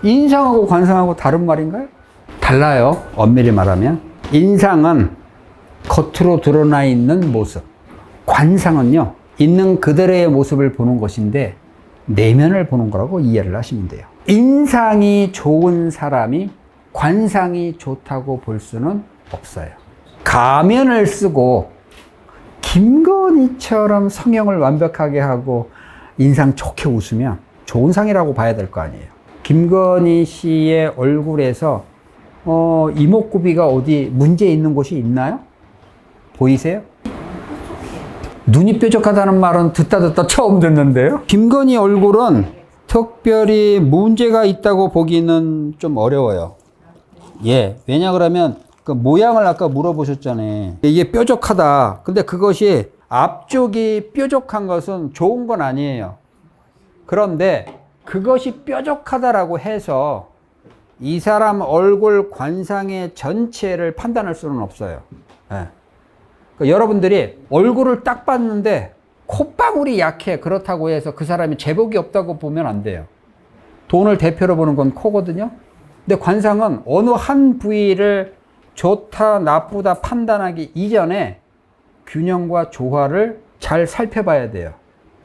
인상하고 관상하고 다른 말인가요? 달라요. 엄밀히 말하면. 인상은 겉으로 드러나 있는 모습. 관상은요, 있는 그대로의 모습을 보는 것인데 내면을 보는 거라고 이해를 하시면 돼요. 인상이 좋은 사람이 관상이 좋다고 볼 수는 없어요. 가면을 쓰고 김건희처럼 성형을 완벽하게 하고 인상 좋게 웃으면 좋은 상이라고 봐야 될 거 아니에요. 김건희 씨의 얼굴에서 이목구비가 어디 문제 있는 곳이 있나요? 보이세요? 눈이 뾰족하다는 말은 듣다 처음 듣는데요. 김건희 얼굴은 특별히 문제가 있다고 보기는 좀 어려워요. 예, 왜냐 그러면 그 모양을 아까 물어보셨잖아요. 이게 뾰족하다. 근데 그것이 앞쪽이 뾰족한 것은 좋은 건 아니에요. 그런데 그것이 뾰족하다라고 해서 이 사람 얼굴 관상의 전체를 판단할 수는 없어요. 예. 그러니까 여러분들이 얼굴을 딱 봤는데 콧방울이 약해 그렇다고 해서 그 사람이 제복이 없다고 보면 안 돼요. 돈을 대표로 보는 건 코거든요. 근데 관상은 어느 한 부위를 좋다 나쁘다 판단하기 이전에 균형과 조화를 잘 살펴봐야 돼요.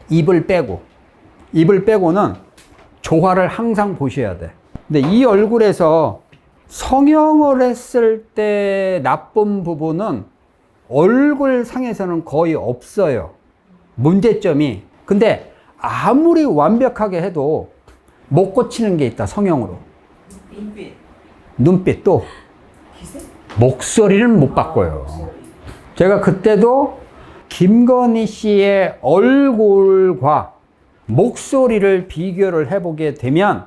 입을 빼고는 조화를 항상 보셔야 돼. 근데 이 얼굴에서 성형을 했을 때 나쁜 부분은 얼굴 상에서는 거의 없어요. 문제점이. 근데 아무리 완벽하게 해도 못 고치는 게 있다, 성형으로. 눈빛 또. 목소리는 못 바꿔요. 제가 그때도 김건희 씨의 얼굴과 목소리를 비교를 해보게 되면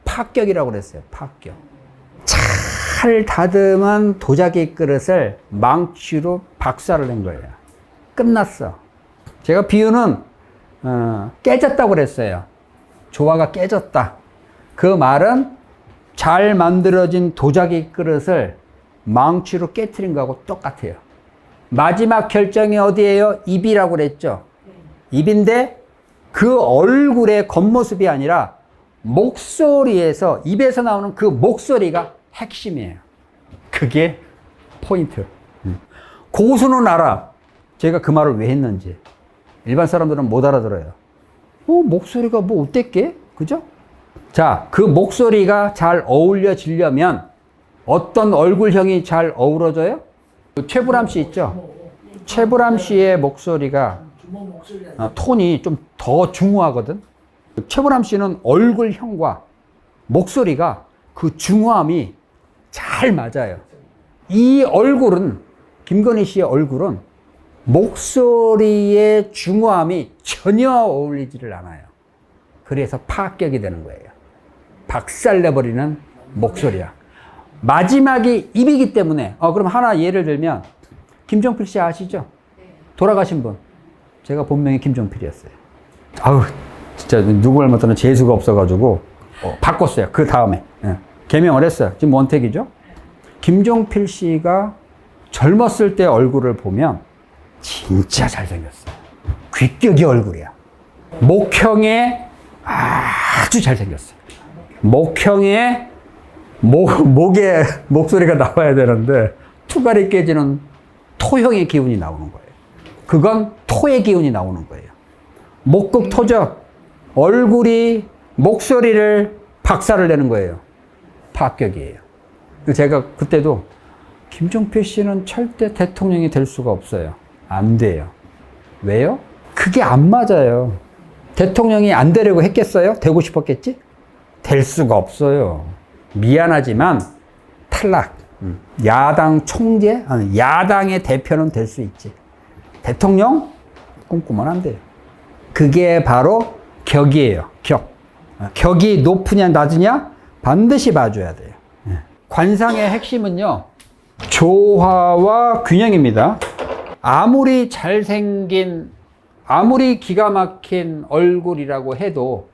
파격이라고 그랬어요. 파격. 잘 다듬은 도자기 그릇을 망치로 박살을 낸 거예요. 끝났어. 제가 비유는 깨졌다고 그랬어요. 조화가 깨졌다. 그 말은 잘 만들어진 도자기 그릇을 망치로 깨트린 거하고 똑같아요. 마지막 결정이 어디예요? 입이라고 그랬죠. 입인데 그 얼굴의 겉모습이 아니라 목소리에서, 입에서 나오는 그 목소리가 핵심이에요. 그게 포인트. 고수는 알아. 제가 그 말을 왜 했는지. 일반 사람들은 못 알아들어요. 목소리가 뭐 어땠게? 그죠? 자, 그 목소리가 잘 어울려지려면 어떤 얼굴형이 잘 어우러져요? 최불암 씨 있죠? 최불암 씨의 목소리가 톤이 좀 더 중후하거든. 최불암 씨는 얼굴형과 목소리가 그 중후함이 잘 맞아요. 이 얼굴은, 김건희 씨의 얼굴은 목소리의 중후함이 전혀 어울리지를 않아요. 그래서 파격이 되는 거예요. 박살내버리는 목소리야. 마지막이 입이기 때문에. 그럼 하나 예를 들면 김종필 씨 아시죠? 돌아가신 분. 제가 본명이 김종필이었어요. 아우, 진짜 누구 할못하는 재수가 없어가지고 바꿨어요. 그 다음에 개명을 했어요. 지금 원택이죠. 김종필 씨가 젊었을 때 얼굴을 보면 진짜 잘생겼어요. 귀격이 얼굴이야. 목형에 아주 잘생겼어요. 목형에 목에 목소리가 나와야 되는데 투갈이 깨지는 토형의 기운이 나오는 거예요. 그건 토의 기운이 나오는 거예요. 목극 토죠. 얼굴이 목소리를 박살을 내는 거예요. 파격이에요. 제가 그때도 김종필 씨는 절대 대통령이 될 수가 없어요. 안 돼요. 왜요? 그게 안 맞아요. 대통령이 안 되려고 했겠어요? 되고 싶었겠지? 될 수가 없어요. 미안하지만 탈락. 야당 총재? 아니, 야당의 대표는 될 수 있지. 대통령? 꿈꾸면 안 돼요. 그게 바로 격이에요. 격. 격이 높으냐 낮으냐? 반드시 봐줘야 돼요. 관상의 핵심은요, 조화와 균형입니다. 아무리 잘생긴, 아무리 기가 막힌 얼굴이라고 해도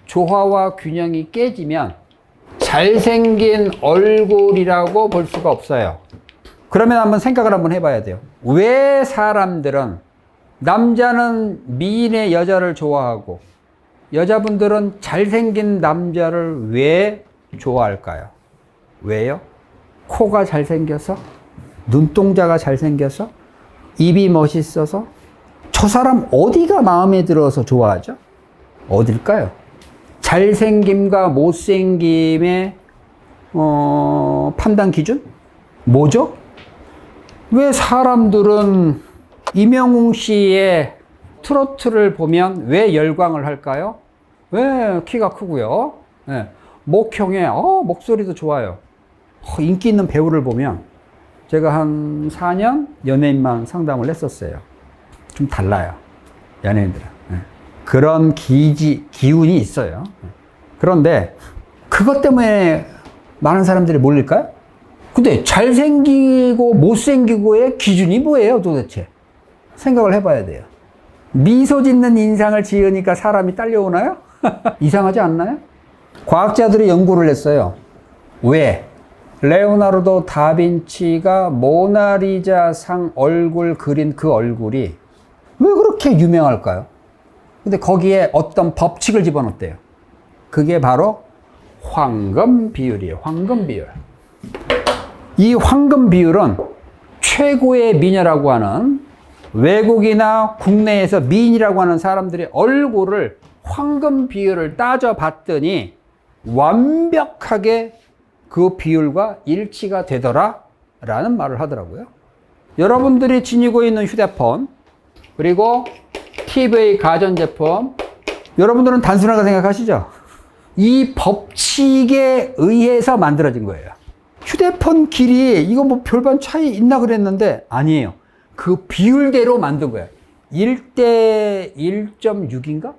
조화와 균형이 깨지면 잘생긴 얼굴이라고 볼 수가 없어요. 그러면 한번 생각을 한번 해봐야 돼요. 왜 사람들은, 남자는 미인의 여자를 좋아하고 여자분들은 잘생긴 남자를 왜 좋아할까요? 왜요? 코가 잘생겨서? 눈동자가 잘생겨서? 입이 멋있어서? 저 사람 어디가 마음에 들어서 좋아하죠? 어딜까요? 잘생김과 못생김의 판단 기준? 뭐죠? 왜 사람들은 이명웅 씨의 트로트를 보면 왜 열광을 할까요? 왜 키가 크고요? 네. 목형에 목소리도 좋아요. 인기 있는 배우를 보면 제가 한 4년 연예인만 상담을 했었어요. 좀 달라요. 연예인들은. 네. 그런 기운이 있어요. 그런데 그것 때문에 많은 사람들이 몰릴까요? 근데 잘생기고 못생기고의 기준이 뭐예요, 도대체? 생각을 해봐야 돼요. 미소 짓는 인상을 지으니까 사람이 딸려오나요? 이상하지 않나요? 과학자들이 연구를 했어요. 왜? 레오나르도 다빈치가 모나리자상 얼굴 그린 그 얼굴이 왜 그렇게 유명할까요? 근데 거기에 어떤 법칙을 집어넣었대요. 그게 바로 황금 비율이에요. 황금 비율. 이 황금 비율은 최고의 미녀라고 하는 외국이나 국내에서 미인이라고 하는 사람들의 얼굴을 황금 비율을 따져봤더니 완벽하게 그 비율과 일치가 되더라 라는 말을 하더라고요. 여러분들이 지니고 있는 휴대폰 그리고 TV 가전제품 여러분들은 단순하게 생각하시죠? 이 법칙에 의해서 만들어진 거예요. 휴대폰 길이 이거 뭐 별반 차이 있나 그랬는데 아니에요. 그 비율대로 만든 거예요. 1대 1.6인가?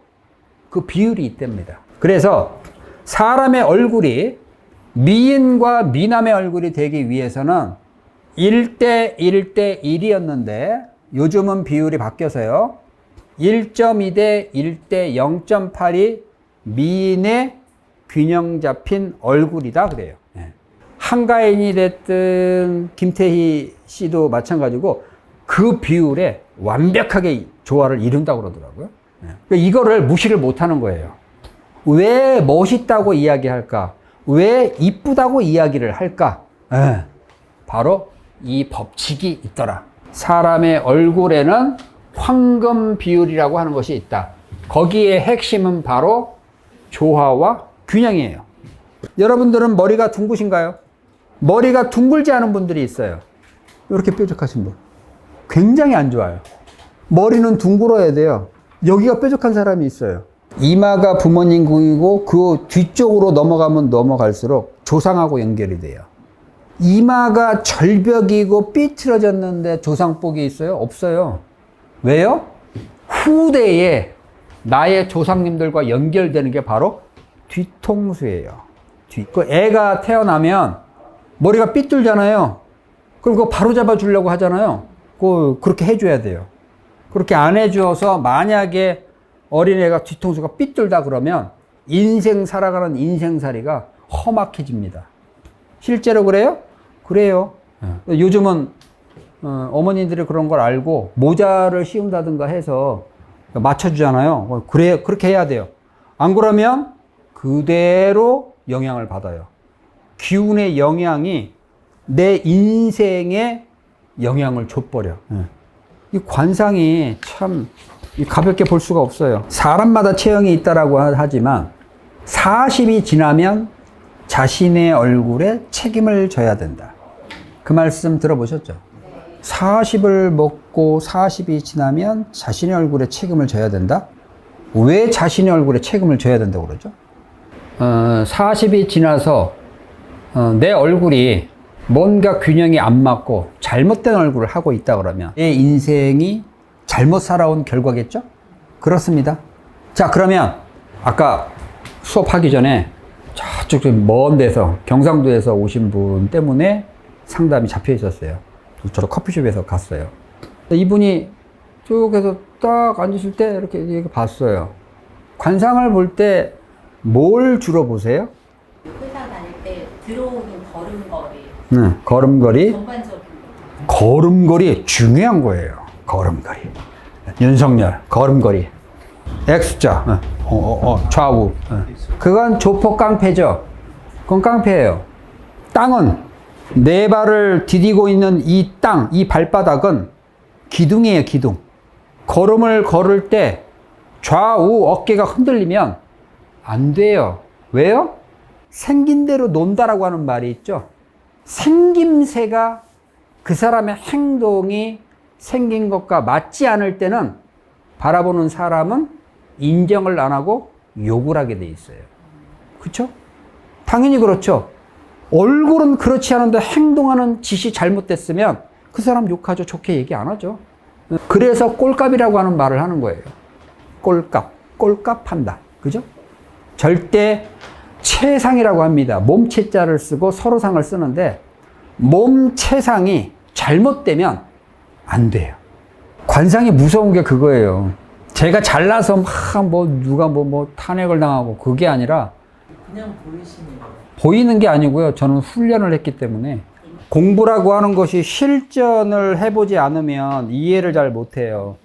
그 비율이 있답니다. 그래서 사람의 얼굴이 미인과 미남의 얼굴이 되기 위해서는 1대 1대 1이었는데 요즘은 비율이 바뀌어서요. 1.2대 1대 0.8이 미인의 균형 잡힌 얼굴이다 그래요. 한가인이 됐든 김태희 씨도 마찬가지고 그 비율에 완벽하게 조화를 이룬다고 그러더라고요. 그러니까 이거를 무시를 못하는 거예요. 왜 멋있다고 이야기할까? 왜 이쁘다고 이야기를 할까? 바로 이 법칙이 있더라. 사람의 얼굴에는 황금 비율이라고 하는 것이 있다. 거기에 핵심은 바로 조화와 균형이에요. 여러분들은 머리가 둥그신가요? 머리가 둥글지 않은 분들이 있어요. 이렇게 뾰족하신 분. 굉장히 안 좋아요. 머리는 둥글어야 돼요. 여기가 뾰족한 사람이 있어요. 이마가 부모님 궁이고 그 뒤쪽으로 넘어가면 넘어갈수록 조상하고 연결이 돼요. 이마가 절벽이고 삐뚤어졌는데 조상복이 있어요? 없어요. 왜요? 후대에 나의 조상님들과 연결되는 게 바로 뒤통수예요. 그 애가 태어나면 머리가 삐뚤잖아요. 그럼 그거 바로 잡아주려고 하잖아요. 그렇게 해줘야 돼요. 그렇게 안 해줘서 만약에 어린애가 뒤통수가 삐뚤다 그러면 인생 살아가는 인생살이가 험악해집니다. 실제로 그래요? 그래요. 요즘은 어머니들이 그런 걸 알고 모자를 씌운다든가 해서 맞춰주잖아요. 그래, 그렇게 해야 돼요. 안 그러면 그대로 영향을 받아요. 기운의 영향이 내 인생에 영향을 줘버려. 이 관상이 참 가볍게 볼 수가 없어요. 사람마다 체형이 있다라고 하지만 40이 지나면 자신의 얼굴에 책임을 져야 된다. 그 말씀 들어보셨죠? 40을 먹고 40이 지나면 자신의 얼굴에 책임을 져야 된다? 왜 자신의 얼굴에 책임을 져야 된다고 그러죠? 40이 지나서 내 얼굴이 뭔가 균형이 안 맞고 잘못된 얼굴을 하고 있다 그러면 내 인생이 잘못 살아온 결과겠죠? 그렇습니다. 자, 그러면 아까 수업하기 전에 저쪽 먼 데서 경상도에서 오신 분 때문에 상담이 잡혀 있었어요. 저도 커피숍에서 갔어요. 이분이 쪽에서 딱 앉으실 때 이렇게 봤어요. 관상을 볼 때 뭘 주로 보세요? 회사 다닐 때 들어오는 걸음걸이. 네, 걸음걸이. 전반적인 걸음걸이 중요한 거예요. 걸음걸이. 윤석열, 걸음걸이. X자, 좌우. 그건 조폭 깡패죠. 그건 깡패예요. 땅은 네 발을 디디고 있는 이 땅, 이 발바닥은 기둥이에요, 기둥. 걸음을 걸을 때 좌우 어깨가 흔들리면 안 돼요. 왜요? 생긴 대로 논다라고 하는 말이 있죠. 생김새가 그 사람의 행동이 생긴 것과 맞지 않을 때는 바라보는 사람은 인정을 안 하고 욕을 하게 돼 있어요. 그렇죠? 당연히 그렇죠. 얼굴은 그렇지 않은데 행동하는 짓이 잘못됐으면 그 사람 욕하죠. 좋게 얘기 안 하죠. 그래서 꼴값이라고 하는 말을 하는 거예요. 꼴값, 꼴값한다. 그죠? 절대 채상이라고 합니다. 몸체자를 쓰고 서로상을 쓰는데 몸체상이 잘못되면 안 돼요. 관상이 무서운 게 그거예요. 제가 잘나서 막 누가 탄핵을 당하고 그게 아니라 그냥 보이시는 거예요. 보이는 게 아니고요. 저는 훈련을 했기 때문에 공부라고 하는 것이 실전을 해보지 않으면 이해를 잘 못해요.